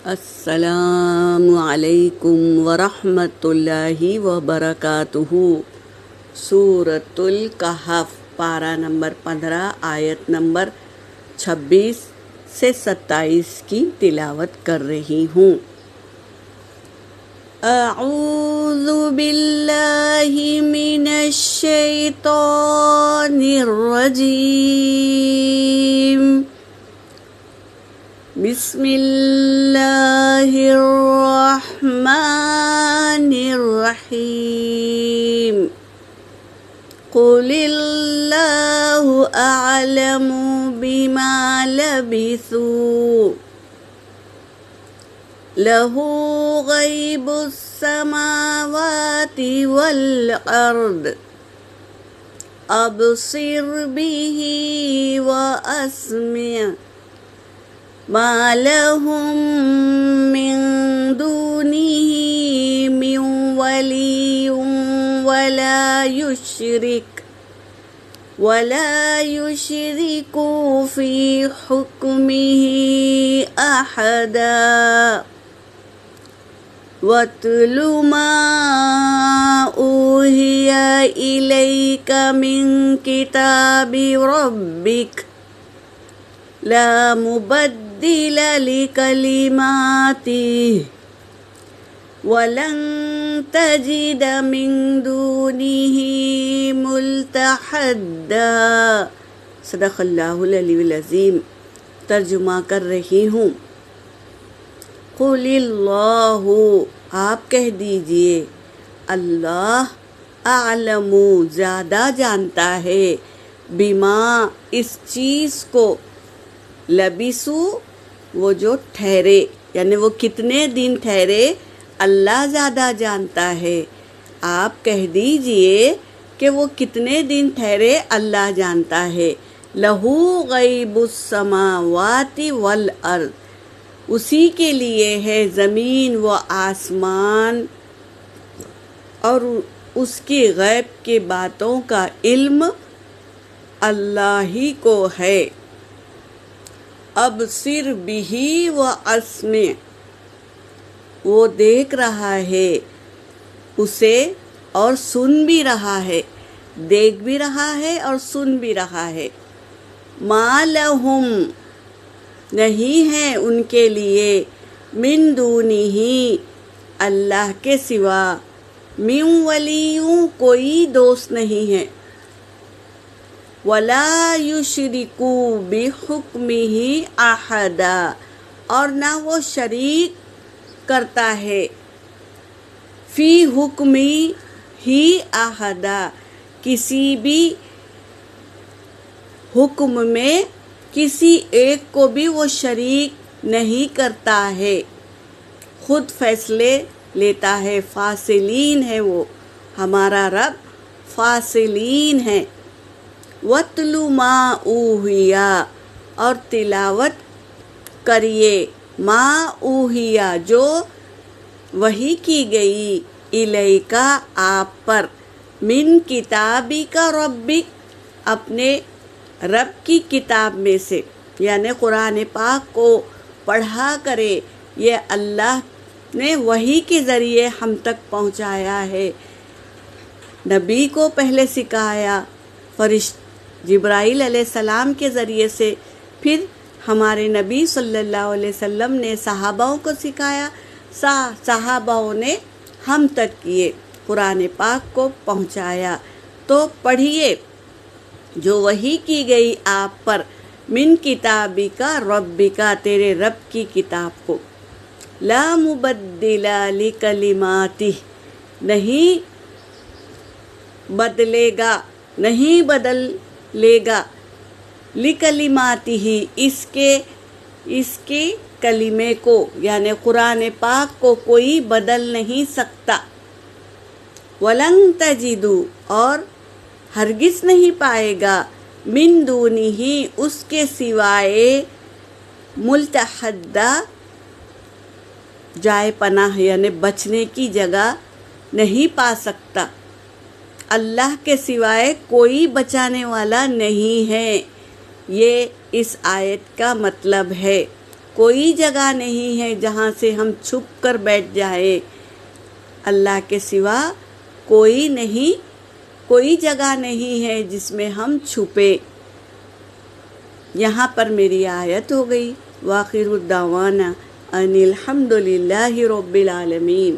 السلام علیکم ورحمۃ اللہ وبرکاتہ۔ سورۃ الکہف، پارہ نمبر 15، آیت نمبر 26 سے 27 کی تلاوت کر رہی ہوں۔ اعوذ باللہ من الشیطان الرجیم، بسم اللہ الرحمن الرحیم۔ قل اللہ اعلم بما لبثوا لہ غیب السماوات والارض ابصر بہ واسمع ما لهم من دونه من ولي ولا يشرك في حكمه أحدا واتل ما أوحي إليك من كتاب ربك لا مبدل لكلماته ولن تجد من دونه ملتحدا۔ صدق اللہ العلی العظیم۔ ترجمہ کر رہی ہوں۔ قل اللہ، آپ کہہ دیجئے اللہ اعلم، زیادہ جانتا ہے، بما، اس چیز کو، لبثوا، وہ جو ٹھہرے، یعنی وہ کتنے دن ٹھہرے، اللہ زیادہ جانتا ہے۔ آپ کہہ دیجئے کہ وہ کتنے دن ٹھہرے اللہ جانتا ہے۔ لہو غیب السماوات والارض، اسی کے لیے ہے زمین و آسمان اور اس کی غیب کی باتوں کا علم اللہ ہی کو ہے۔ ابصر بہ واسمع، وہ دیکھ رہا ہے اسے اور سن بھی رہا ہے، دیکھ بھی رہا ہے اور سن بھی رہا ہے۔ ما لہم، نہیں ہے ان کے لیے، من دونہ، اللہ کے سوا، من ولی، کوئی دوست نہیں ہے، ولا یشرک بحکمہ احدا، اور نہ وہ شریک کرتا ہے فی حکمی ہی احدا، کسی بھی حکم میں کسی ایک کو بھی وہ شریک نہیں کرتا ہے، خود فیصلے لیتا ہے، فاصلین ہے وہ، ہمارا رب فاصلین ہے۔ وَاتْلُ مَا أُوحِیَ، اور تلاوت کریے، ما اوحیا، جو وحی کی گئی، الیکا، آپ پر، من کتابک ربک، اپنے رب کی کتاب میں سے، یعنی قرآن پاک کو پڑھا کرے، یہ اللہ نے وحی کے ذریعے ہم تک پہنچایا ہے۔ نبی کو پہلے سکھایا جبرائیل علیہ السلام کے ذریعے سے، پھر ہمارے نبی صلی اللہ علیہ وسلم نے صحاباؤں کو سکھایا، صحاباؤں نے ہم تک کیے، قرآن پاک کو پہنچایا۔ تو پڑھیے جو وحی کی گئی آپ پر، من کتابک ربک، تیرے رب کی کتاب کو، لا مبدل لکلماتہ، نہیں بدلے گا، نہیں بدل لے گا، لکلماتہ، اس کے کلمے کو، یعنی قرآن پاک کو کوئی بدل نہیں سکتا۔ وَلَن تَجِدُوا، اور ہرگز نہیں پائے گا، من دونہ، اس کے سوائے، ملتحدا، جائے پناہ، یعنی بچنے کی جگہ نہیں پا سکتا۔ اللہ کے سوائے کوئی بچانے والا نہیں ہے، یہ اس آیت کا مطلب ہے۔ کوئی جگہ نہیں ہے جہاں سے ہم چھپ کر بیٹھ جائے، اللہ کے سوا کوئی جگہ نہیں ہے جس میں ہم چھپے۔ یہاں پر میری آیت ہو گئی۔ وآخر الدعوانا ان الحمد للہ رب العالمین۔